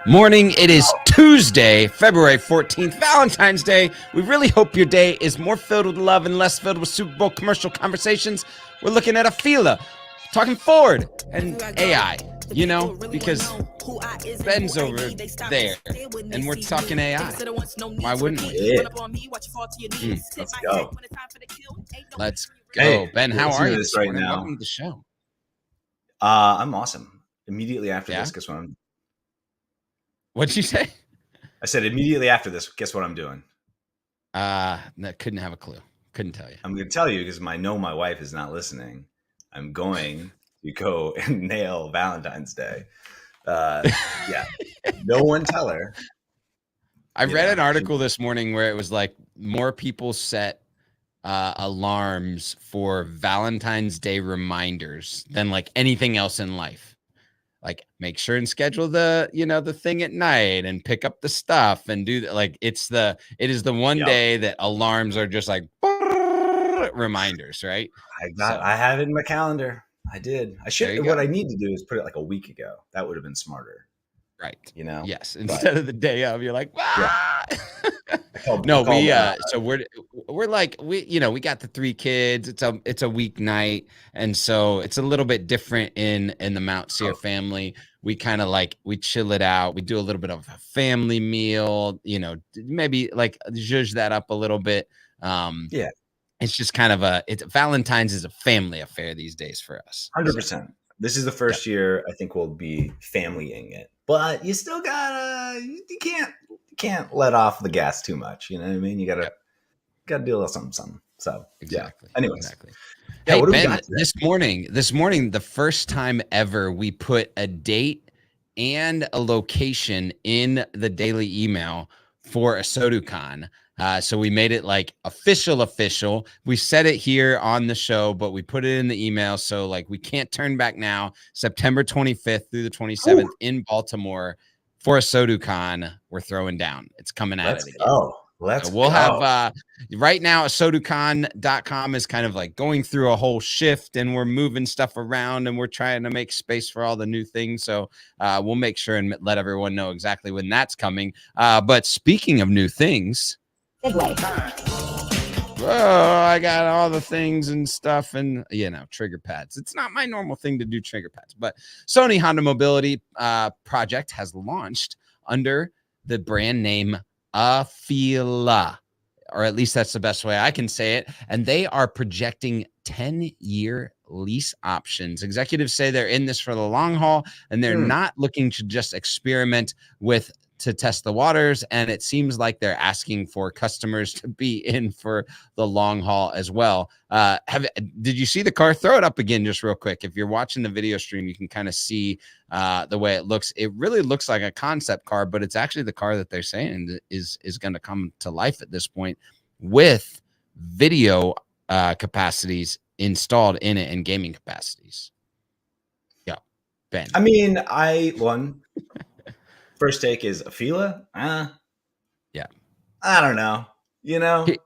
morning. It is Tuesday, February 14th, Valentine's Day. We really hope your day is more filled with love and less filled with Super Bowl commercial conversations. We're looking at Afeela, talking Ford and AI, because Ben's over there and we're talking AI. Why wouldn't we? Yeah. Let's go. Let's go. Hey, Ben, how are you this right now? Welcome to the show. I'm awesome. Immediately after Yeah? this, guess what What'd you say? I said immediately after this, guess what I'm doing? Couldn't have a clue. Couldn't tell you. I'm going to tell you because I know my wife is not listening. I'm going to go and nail Valentine's Day. Yeah. No one tell her. I read an article this morning where it was like more people set alarms for Valentine's Day reminders than like anything else in life. Like make sure and schedule the thing at night and pick up the stuff and do that. Like it is the one day that alarms are just like reminders, right? I have it in my calendar. I did. I should. What I need to do is put it like a week ago. That would have been smarter. Right. Yes. Instead of the day of, you're like, yeah. No, so we're like, we got the 3 kids. It's a weeknight. And so it's a little bit different in the Mount Sear family. We kind of we chill it out. We do a little bit of a family meal, maybe like zhuzh that up a little bit. Yeah. It's just kind of Valentine's is a family affair these days for us. 100%. So, this is the first year I think we'll be familying it, but you still you can't let off the gas too much. You know what I mean? You gotta deal with something. So exactly. Yeah. Anyways, exactly. Hey Ben, this morning, the first time ever we put a date and a location in the daily email for a SoduCon. So we made it like official. We said it here on the show, but we put it in the email. So we can't turn back now. September 25th through the 27th in Baltimore for a SoduCon. We're throwing down. It's coming at it again. We'll have right now SoduCon.com is kind of going through a whole shift, and we're moving stuff around and we're trying to make space for all the new things. So we'll make sure and let everyone know exactly when that's coming. But speaking of new things, I got all the things and stuff and, trigger pads. It's not my normal thing to do trigger pads, but Sony Honda Mobility project has launched under the brand name Afeela, or at least that's the best way I can say it. And they are projecting 10-year lease options. Executives say they're in this for the long haul, and they're not looking to just experiment to test the waters. And it seems like they're asking for customers to be in for the long haul as well. Did you see the car? Throw it up again just real quick. If you're watching the video stream, you can kind of see the way it looks. It really looks like a concept car, but it's actually the car that they're saying is going to come to life at this point with video capacities installed in it and gaming capacities. Yeah, Ben. I mean, first take is Afeela. Yeah. I don't know. That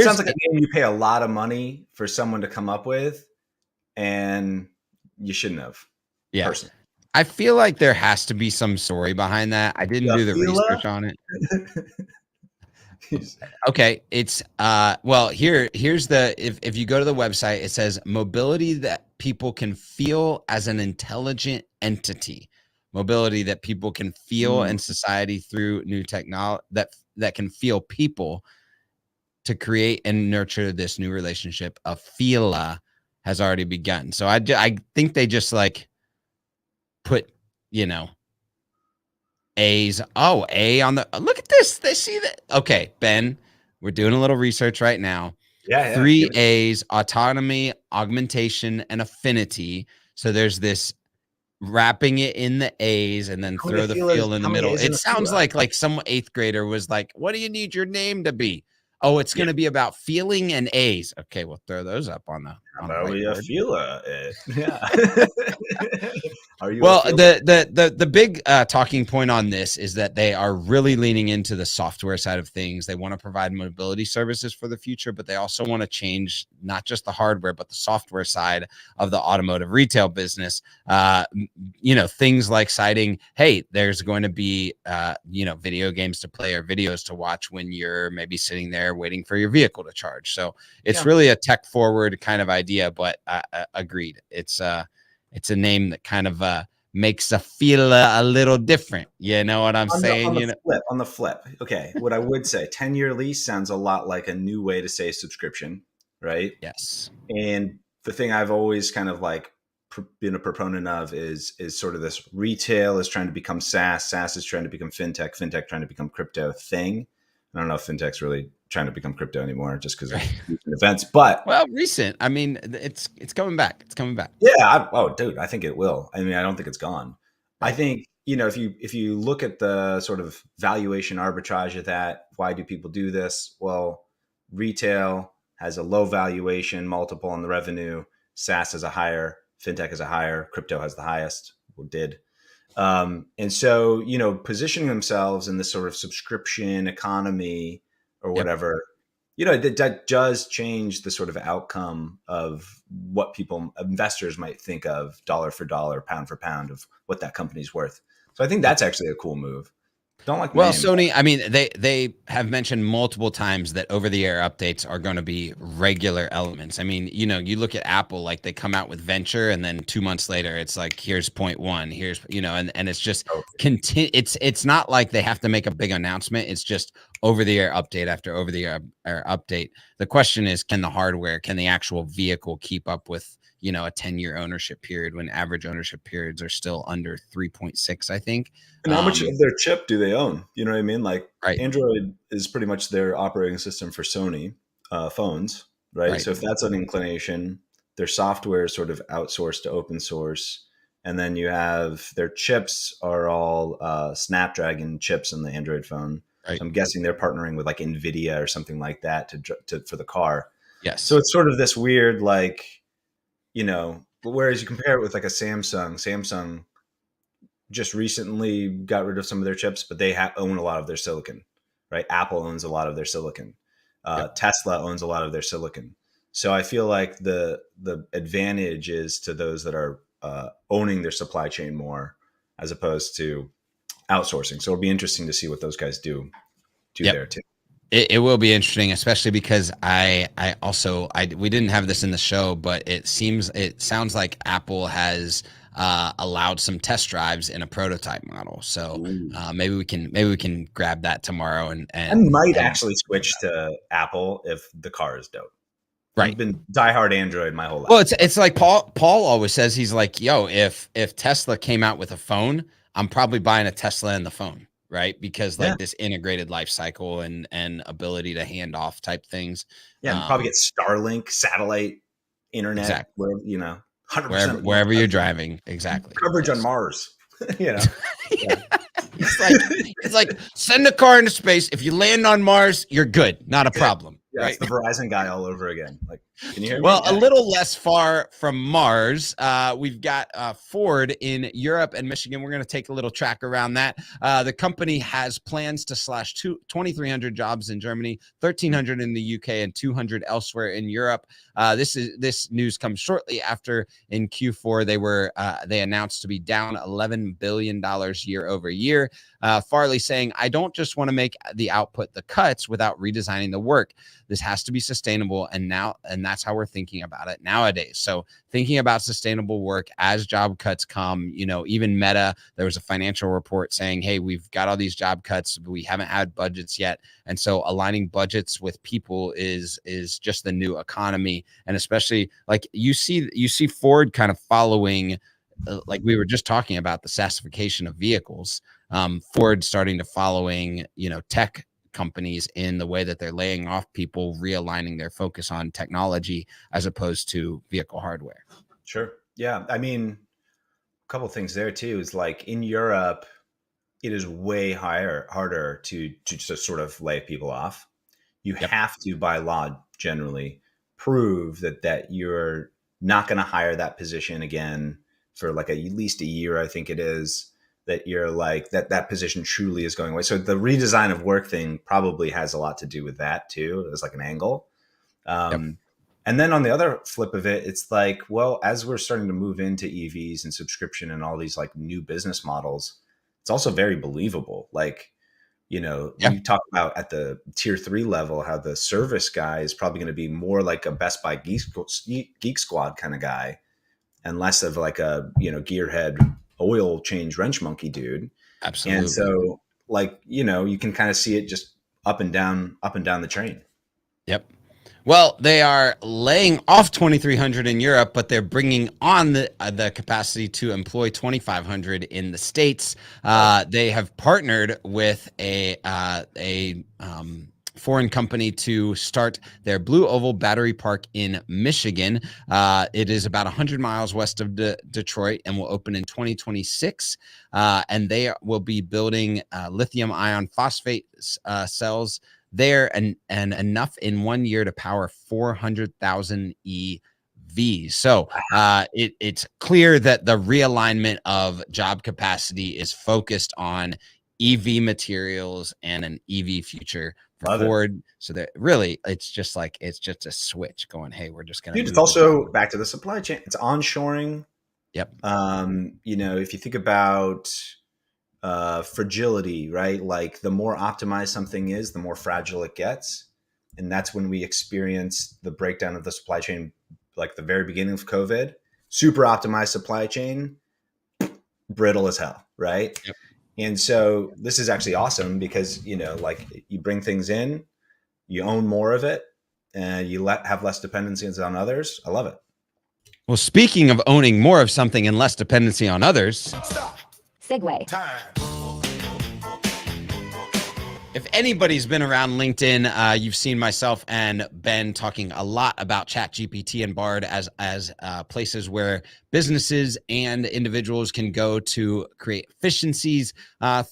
sounds like a name you pay a lot of money for someone to come up with, and you shouldn't have. Yeah. Personally. I feel like there has to be some story behind that. I didn't do the research on it. Okay. It's here's if you go to the website, it says mobility that people can feel as an intelligent entity. Mobility that people can feel in society through new technology that can feel people to create and nurture this new relationship. Afeela has already begun. So I think they just put, A's. Oh, A on the, look at this. They see that. Okay, Ben, we're doing a little research right now. Yeah. 3 A's: autonomy, augmentation, and affinity. So there's this wrapping it in the A's and then throw the feel in the middle. It sounds like some 8th grader was like, what do you need your name to be? Oh, it's going to be about feeling and A's. Okay, we'll throw those up on the How on a about we whiteboard. Afeela it? Yeah. Are you Well, Afeela? the big talking point on this is that they are really leaning into the software side of things. They want to provide mobility services for the future, but they also want to change not just the hardware, but the software side of the automotive retail business. Things like citing, hey, there's going to be video games to play or videos to watch when you're maybe sitting there waiting for your vehicle to charge. So it's really a tech forward kind of idea, but agreed. It's a name that kind of makes a feel a little different. You know what I'm saying? On the flip. Okay. What I would say, 10-year lease sounds a lot like a new way to say subscription, right? Yes. And the thing I've always kind of like been a proponent of is sort of this retail is trying to become SaaS is trying to become fintech trying to become crypto thing. I don't know if fintech's really trying to become crypto anymore just because of recent events, but recent. I mean, it's coming back. It's coming back. Yeah. Dude, I think it will. I mean, I don't think it's gone. I Right. think, if you look at the sort of valuation arbitrage of that, why do people do this? Well, retail has a low valuation multiple on the revenue. SaaS has a higher, fintech has a higher, crypto has the highest, or did. And so, positioning themselves in this sort of subscription economy or Yep. whatever, that does change the sort of outcome of what investors might think of dollar for dollar, pound for pound of what that company's worth. So I think that's actually a cool move. Don't like the Well, name. Sony, I mean, they have mentioned multiple times that over-the-air updates are going to be regular elements. I mean, you look at Apple, like they come out with Venture, and then 2 months later, it's like, here's point one, here's, and it's just it's not like they have to make a big announcement. It's just over-the-air update after over-the-air update. The question is, can the actual vehicle keep up with a 10-year ownership period when average ownership periods are still under 3.6, I think. And how much of their chip do they own? You know what I mean? Like Right. Android is pretty much their operating system for Sony phones, right? So if that's an inclination, their software is sort of outsourced to open source. And then you have their chips are all Snapdragon chips in the Android phone. Right. So I'm guessing they're partnering with like NVIDIA or something like that for the car. Yes. So it's sort of this weird, like, whereas you compare it with like a Samsung just recently got rid of some of their chips, but they own a lot of their silicon, right? Apple owns a lot of their silicon. Tesla owns a lot of their silicon. So I feel like the advantage is to those that are owning their supply chain more as opposed to outsourcing. So it'll be interesting to see what those guys do there too. It will be interesting, especially because we didn't have this in the show, but it sounds like Apple has allowed some test drives in a prototype model. So maybe we can grab that tomorrow and I might actually switch to Apple if the car is dope. Right. I've been diehard Android my whole life. Well, it's like Paul always says, he's like, yo, if Tesla came out with a phone, I'm probably buying a Tesla and the phone. Right. Because this integrated life cycle and ability to hand off type things. Yeah. And probably get Starlink satellite internet, exactly. where, 100% wherever you're driving. Exactly. Coverage on Mars. It's like send a car into space. If you land on Mars, you're good. Not a problem. Yeah, right? It's the Verizon guy all over again. Like, can you hear me? Well, a little less far from Mars, we've got Ford in Europe and Michigan. We're going to take a little track around that. The company has plans to slash 2,300 jobs in Germany, 1,300 in the UK, and 200 elsewhere in Europe. This news comes shortly after in Q4 they announced to be down $11 billion year over year. Farley saying, I don't just want to make the output the cuts without redesigning the work. This has to be sustainable, and that's how we're thinking about it nowadays. So thinking about sustainable work as job cuts come, even Meta, there was a financial report saying, hey, we've got all these job cuts, but we haven't had budgets yet. And so aligning budgets with people is just the new economy. And especially like you see Ford kind of following, like we were just talking about the SaaSification of vehicles. Ford starting to following, tech companies in the way that they're laying off people, realigning their focus on technology as opposed to vehicle hardware. Sure. Yeah. I mean, a couple of things there too is like in Europe, it is way harder to just sort of lay people off. You have to, by law, generally prove that you're not going to hire that position again for like at least a year, I think it is, that you're like that position truly is going away. So the redesign of work thing probably has a lot to do with that too, as like an angle. Yep. And then on the other flip of it, it's like, well, as we're starting to move into EVs and subscription and all these like new business models, it's also very believable. Like, Yeah. we talk about at the tier 3 level, how the service guy is probably going to be more like a Best Buy Geek Squad kind of guy and less of like a, gearhead oil change wrench monkey dude. Absolutely. And so like, you can kind of see it just up and down the train. Yep. Well, they are laying off 2,300 in Europe, but they're bringing on the capacity to employ 2,500 in the States. They have partnered with a foreign company to start their Blue Oval Battery Park in Michigan. It is about 100 miles west of Detroit and will open in 2026. And they will be building lithium ion phosphate cells there and enough in 1 year to power 400,000 EVs. So it's clear that the realignment of job capacity is focused on EV materials and an EV future for Ford. So that really, it's just a switch going, hey, we're just going to. Dude, it's also back to the supply chain. It's onshoring. Yep. If you think about fragility, right? Like the more optimized something is, the more fragile it gets. And that's when we experience the breakdown of the supply chain, like the very beginning of COVID. Super optimized supply chain, brittle as hell, right? Yep. And so this is actually awesome because, like you bring things in, you own more of it, and you have less dependencies on others. I love it. Well, speaking of owning more of something and less dependency on others. Stop. Segue. Time. If anybody's been around LinkedIn, you've seen myself and Ben talking a lot about ChatGPT and Bard as places where businesses and individuals can go to create efficiencies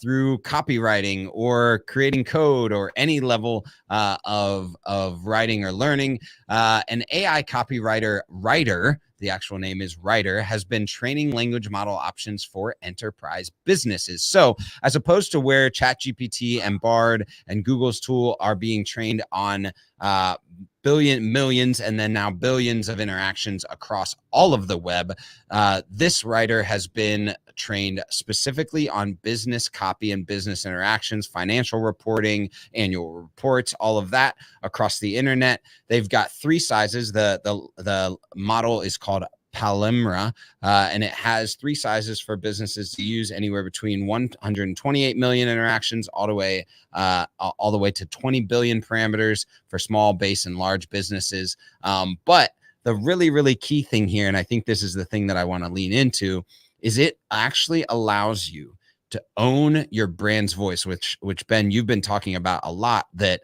through copywriting or creating code or any level of writing or learning. An AI copywriter, Writer, the actual name is Writer, has been training language model options for enterprise businesses. So as opposed to where ChatGPT and Bard and Google's tool are being trained on millions, and then now billions of interactions across all of the web, this Writer has been trained specifically on business copy and business interactions, financial reporting, annual reports, all of that across the internet. They've got 3 sizes. The model is called Palmyra, and it has 3 sizes for businesses to use, anywhere between 128 million interactions all the way to 20 billion parameters for small, base, and large businesses. But the really, really key thing here, and I think this is the thing that I want to lean into, is it actually allows you to own your brand's voice, which Ben, you've been talking about a lot, that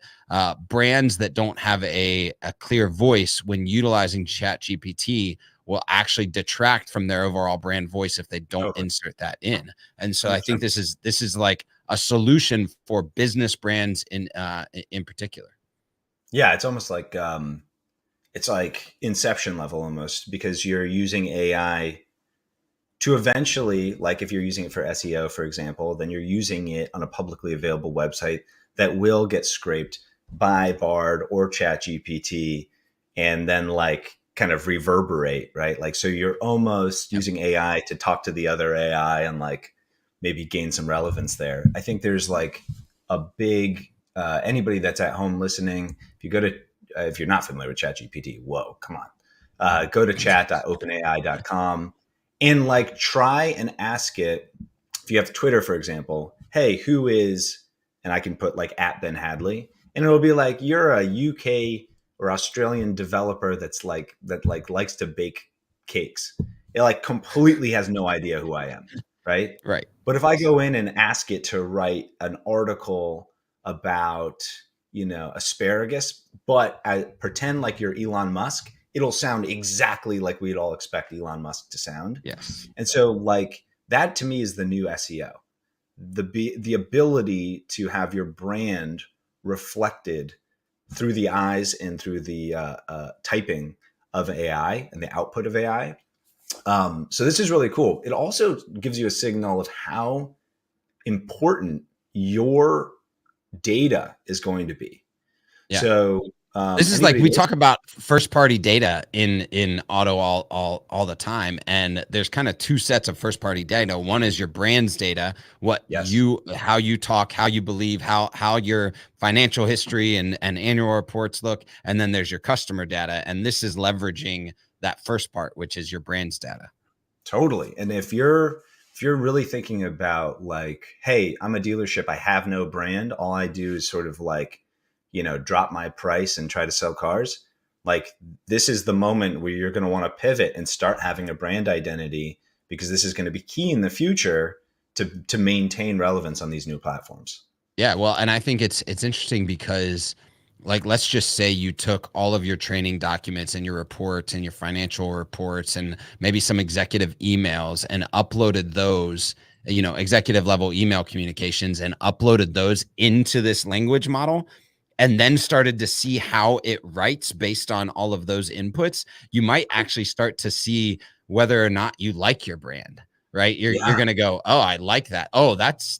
brands that don't have a clear voice when utilizing ChatGPT will actually detract from their overall brand voice if they don't insert that in. And so I think this is like a solution for business brands in particular. Yeah, it's almost like it's like Inception level almost, because you're using AI to eventually, like if you're using it for SEO, for example, then you're using it on a publicly available website that will get scraped by Bard or ChatGPT and then like kind of reverberate, right? Like, so you're almost using AI to talk to the other AI and like maybe gain some relevance there. I think there's like a big, anybody that's at home listening, if you go to, if you're not familiar with ChatGPT, whoa, come on. Go to chat.openai.com and like try and ask it. If you have Twitter, for example, hey, who is, and I can put like at Ben Hadley, and it'll be like, you're a UK or Australian developer that likes to bake cakes. It like completely has no idea who I am. Right. Right. But if I go in and ask it to write an article about, asparagus, but I pretend like you're Elon Musk, it'll sound exactly like we'd all expect Elon Musk to sound. Yes. And so like that to me is the new SEO, the ability to have your brand reflected through the eyes and through the typing of AI and the output of AI. So this is really cool. It also gives you a signal of how important your data is going to be. Yeah. So this is like we talk about first party data in auto all the time, and there's kind of two sets of first party data. One is your brand's data, what how you talk, how you believe, how your financial history and annual reports look, and then there's your customer data, and this is leveraging that first part, which is your brand's data. Totally. And if you're really thinking about like, hey, I'm a dealership, I have no brand, all I do is sort of like, drop my price and try to sell cars. Like, this is the moment where you're going to want to pivot and start having a brand identity, because this is going to be key in the future to maintain relevance on these new platforms. Yeah, well, and I think it's interesting because, like, let's just say you took all of your training documents and your reports and your financial reports and maybe some executive emails and uploaded those, executive level email communications, and uploaded those into this language model, and then started to see how it writes based on all of those inputs. You might actually start to see whether or not you like your brand, right? You're going to go, oh, I like that. Oh, that's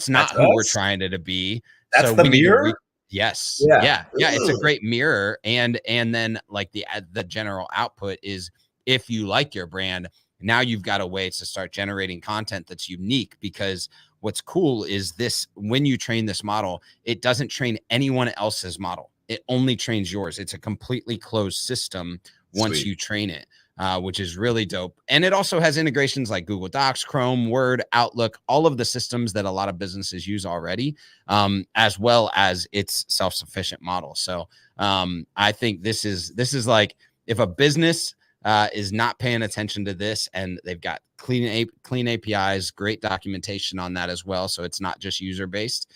not who we're trying to be. That's so the we need mirror? to yes. Yeah. Yeah. It's a great mirror. And then like the general output is, if you like your brand, now you've got a way to start generating content that's unique, because what's cool is this, when you train this model, it doesn't train anyone else's model. It only trains yours. It's a completely closed system once you train it. Which is really dope. And it also has integrations like Google Docs, Chrome, Word, Outlook, all of the systems that a lot of businesses use already, as well as its self-sufficient model. So I think this is like, if a business is not paying attention to this, and they've got clean APIs, great documentation on that as well, so it's not just user-based.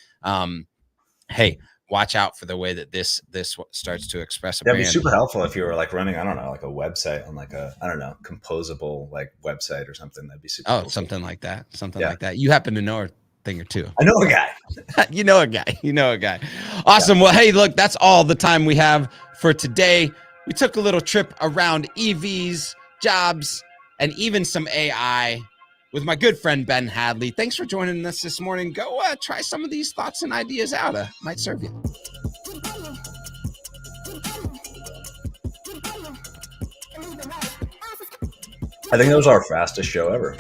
Hey, watch out for the way that this starts to express a brand. That'd be super helpful if you were like running, I don't know, like a website on like a, I don't know, composable like website or something. That'd be super cool. Something like that. Like that. You happen to know a thing or two. I know a guy. You know a guy. Awesome. Yeah. Well, hey, look, that's all the time we have for today. We took a little trip around EVs, jobs, and even some AI with my good friend Ben Hadley. Thanks for joining us this morning. Go try some of these thoughts and ideas out. Might serve you. I think that was our fastest show ever.